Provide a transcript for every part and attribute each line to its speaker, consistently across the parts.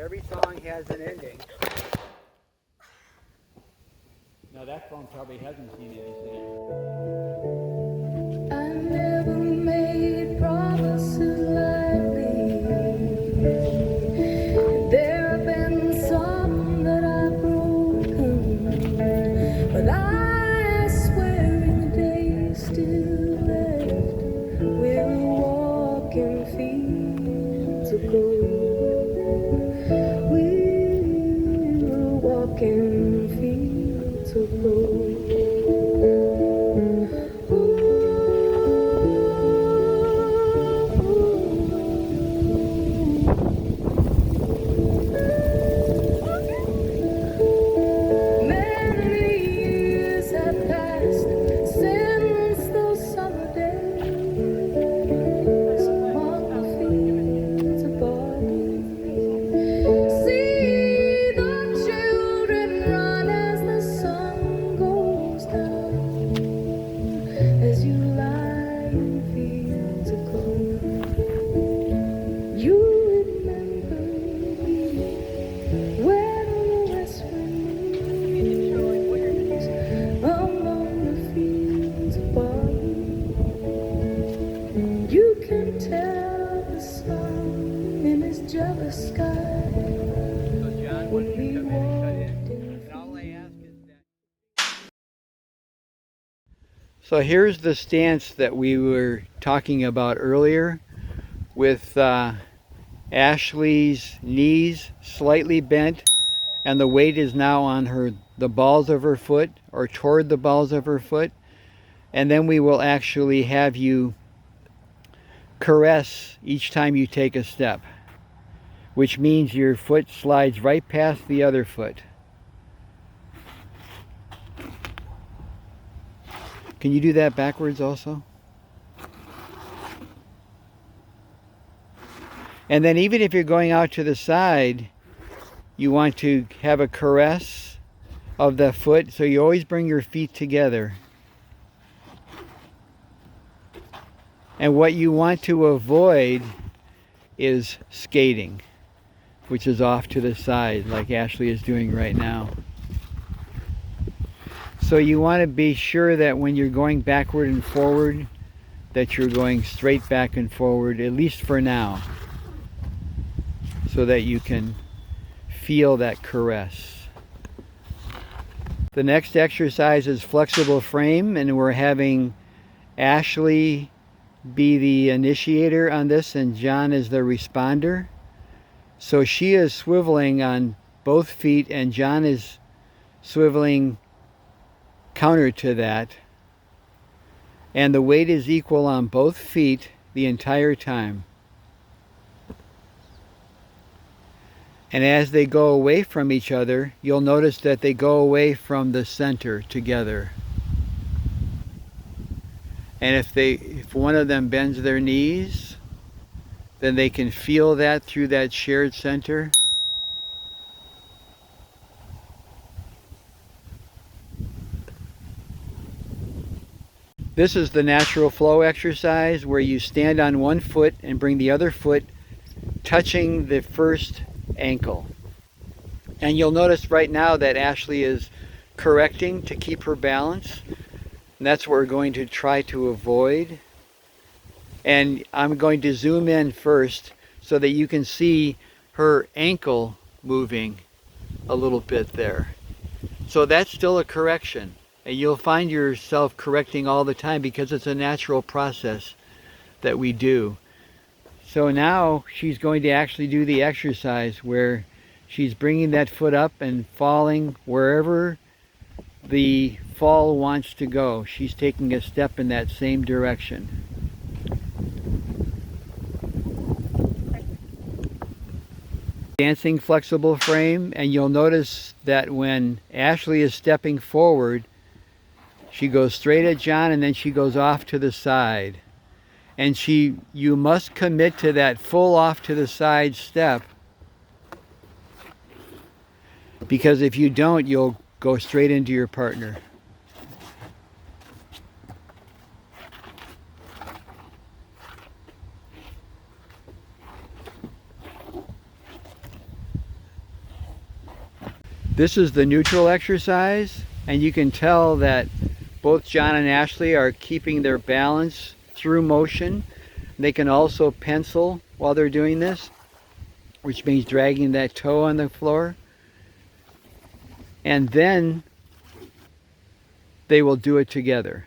Speaker 1: every song has an ending. Now that phone probably hasn't seen anything.
Speaker 2: I never made promises lightly. There have been some that I've broken, but I swear in the days still left, we're walking fields of gold. We're walking fields of gold.
Speaker 1: So here's the stance that we were talking about earlier, with Ashley's knees slightly bent and the weight is now on the balls of her foot or toward the balls of her foot. And then we will actually have you caress each time you take a step, which means your foot slides right past the other foot. Can you do that backwards also? And then even if you're going out to the side, you want to have a caress of the foot, so you always bring your feet together. And what you want to avoid is skating, which is off to the side like Ashley is doing right now. So you want to be sure that when you're going backward and forward, that you're going straight back and forward, at least for now, so that you can feel that caress. The next exercise is flexible frame, and we're having Ashley be the initiator on this and John is the responder. So she is swiveling on both feet and John is swiveling counter to that, and the weight is equal on both feet the entire time. And as they go away from each other, you'll notice that they go away from the center together. And if one of them bends their knees, then they can feel that through that shared center. This is the natural flow exercise where you stand on one foot and bring the other foot touching the first ankle. And you'll notice right now that Ashley is correcting to keep her balance. And that's what we're going to try to avoid. And I'm going to zoom in first so that you can see her ankle moving a little bit there. So that's still a correction. And you'll find yourself correcting all the time because it's a natural process that we do. So now she's going to actually do the exercise where she's bringing that foot up and falling wherever the fall wants to go. She's taking a step in that same direction. Dancing flexible frame, and you'll notice that when Ashley is stepping forward, she goes straight at John and then she goes off to the side. And you must commit to that full off to the side step, because if you don't, you'll go straight into your partner. This is the neutral exercise, and you can tell that both John and Ashley are keeping their balance through motion. They can also pencil while they're doing this, which means dragging that toe on the floor. And then they will do it together.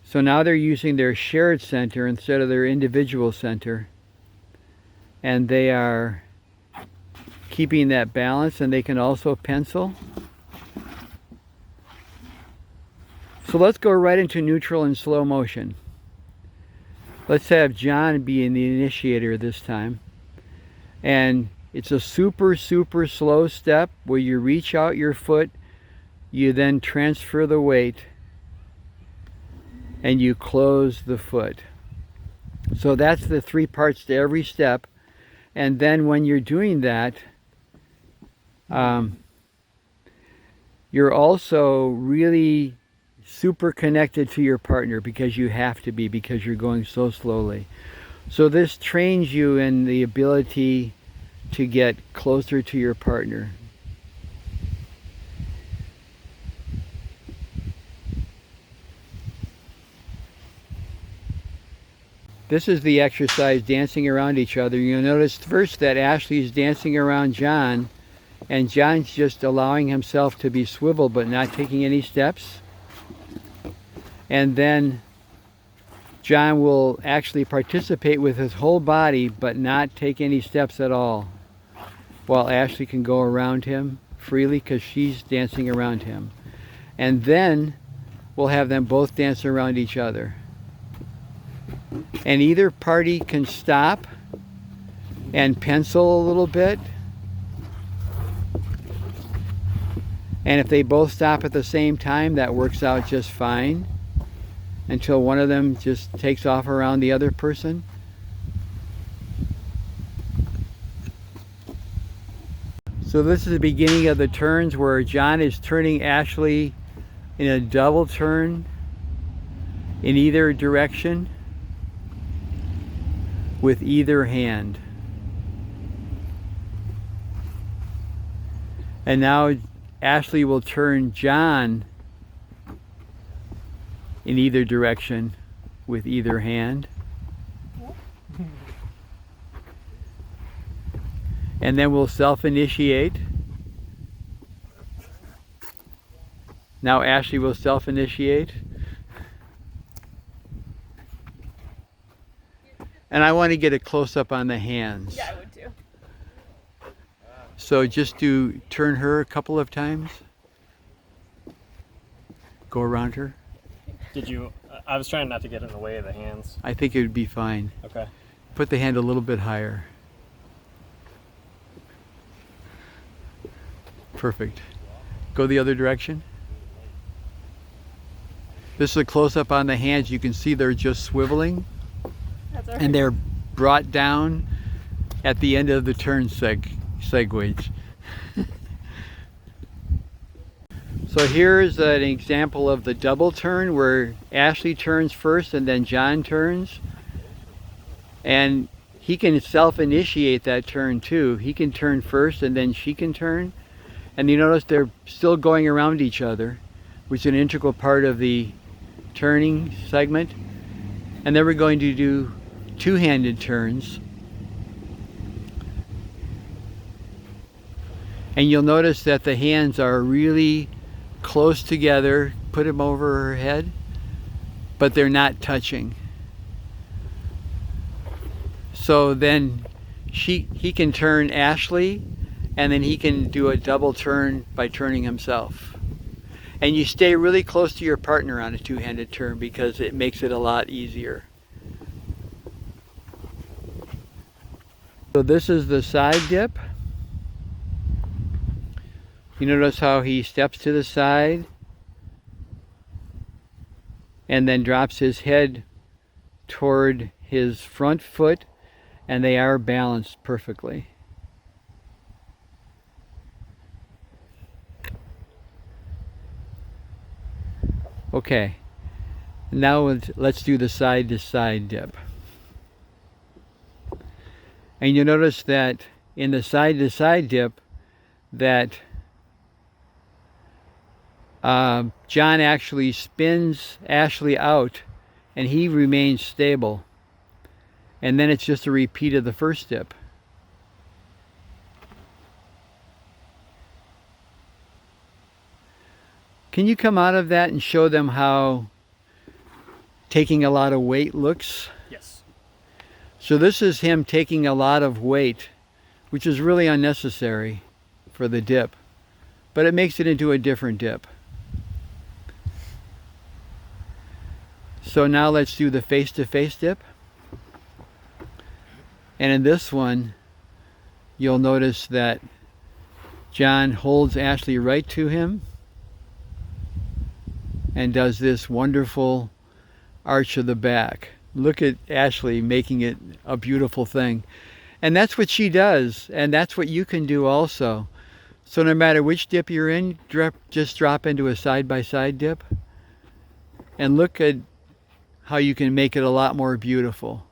Speaker 1: So now they're using their shared center instead of their individual center. And they are keeping that balance, and they can also pencil. So let's go right into neutral and slow motion. Let's have John be the initiator this time. And it's a super, super slow step where you reach out your foot, you then transfer the weight, and you close the foot. So that's the 3 parts to every step. And then when you're doing that, you're also really super connected to your partner, because you have to be, because you're going so slowly. So this trains you in the ability to get closer to your partner. This is the exercise, dancing around each other. You'll notice first that Ashley's dancing around John, and John's just allowing himself to be swiveled but not taking any steps. And then John will actually participate with his whole body but not take any steps at all, while Ashley can go around him freely because she's dancing around him. And then we'll have them both dance around each other. And either party can stop and pencil a little bit. And if they both stop at the same time, that works out just fine, until one of them just takes off around the other person. So this is the beginning of the turns, where John is turning Ashley in a double turn in either direction with either hand. And now Ashley will turn John in either direction with either hand. And then we'll self-initiate. Now Ashley will self-initiate. And I want to get a close-up on the hands.
Speaker 3: Yeah, I would too.
Speaker 1: So just to turn her a couple of times. Go around her.
Speaker 4: Did you? I was trying not to get in the way of the hands.
Speaker 1: I think it would be fine.
Speaker 4: Okay.
Speaker 1: Put the hand a little bit higher. Perfect. Go the other direction. This is a close-up on the hands. You can see they're just swiveling.
Speaker 3: That's all right.
Speaker 1: And they're brought down at the end of the turn segues. So here's an example of the double turn, where Ashley turns first and then John turns. And he can self-initiate that turn too. He can turn first and then she can turn. And you notice they're still going around each other, which is an integral part of the turning segment. And then we're going to do two-handed turns. And you'll notice that the hands are really close together. Put them over her head, but they're not touching. So then he can turn Ashley, and then he can do a double turn by turning himself. And you stay really close to your partner on a two-handed turn because it makes it a lot easier. So this is the side dip. You notice how he steps to the side and then drops his head toward his front foot, and they are balanced perfectly. Okay, now let's do the side to side dip. And you notice that in the side-to-side dip that John actually spins Ashley out and he remains stable. And then it's just a repeat of the first dip. Can you come out of that and show them how taking a lot of weight looks?
Speaker 4: Yes.
Speaker 1: So this is him taking a lot of weight, which is really unnecessary for the dip, but it makes it into a different dip. So now let's do the face-to-face dip. And in this one, you'll notice that John holds Ashley right to him and does this wonderful arch of the back. Look at Ashley making it a beautiful thing. And that's what she does, and that's what you can do also. So no matter which dip you're in, just drop into a side-by-side dip and look at how you can make it a lot more beautiful.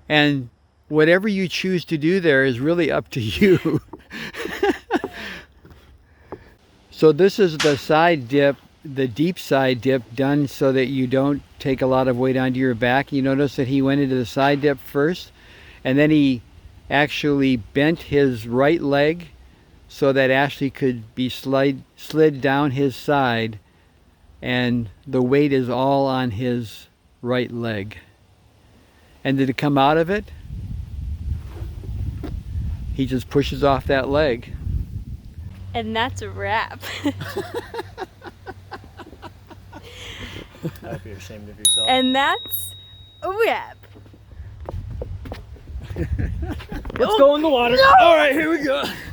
Speaker 1: And whatever you choose to do there is really up to you. So this is the side dip, the deep side dip, done so that you don't take a lot of weight onto your back. You notice that he went into the side dip first, and then he actually bent his right leg so that Ashley could be slid down his side, and the weight is all on his right leg. And to come out of it, he just pushes off that leg.
Speaker 3: And that's a wrap.
Speaker 4: I hope you're ashamed of yourself.
Speaker 3: And that's a wrap.
Speaker 4: Let's go in the water.
Speaker 1: All right, here we go.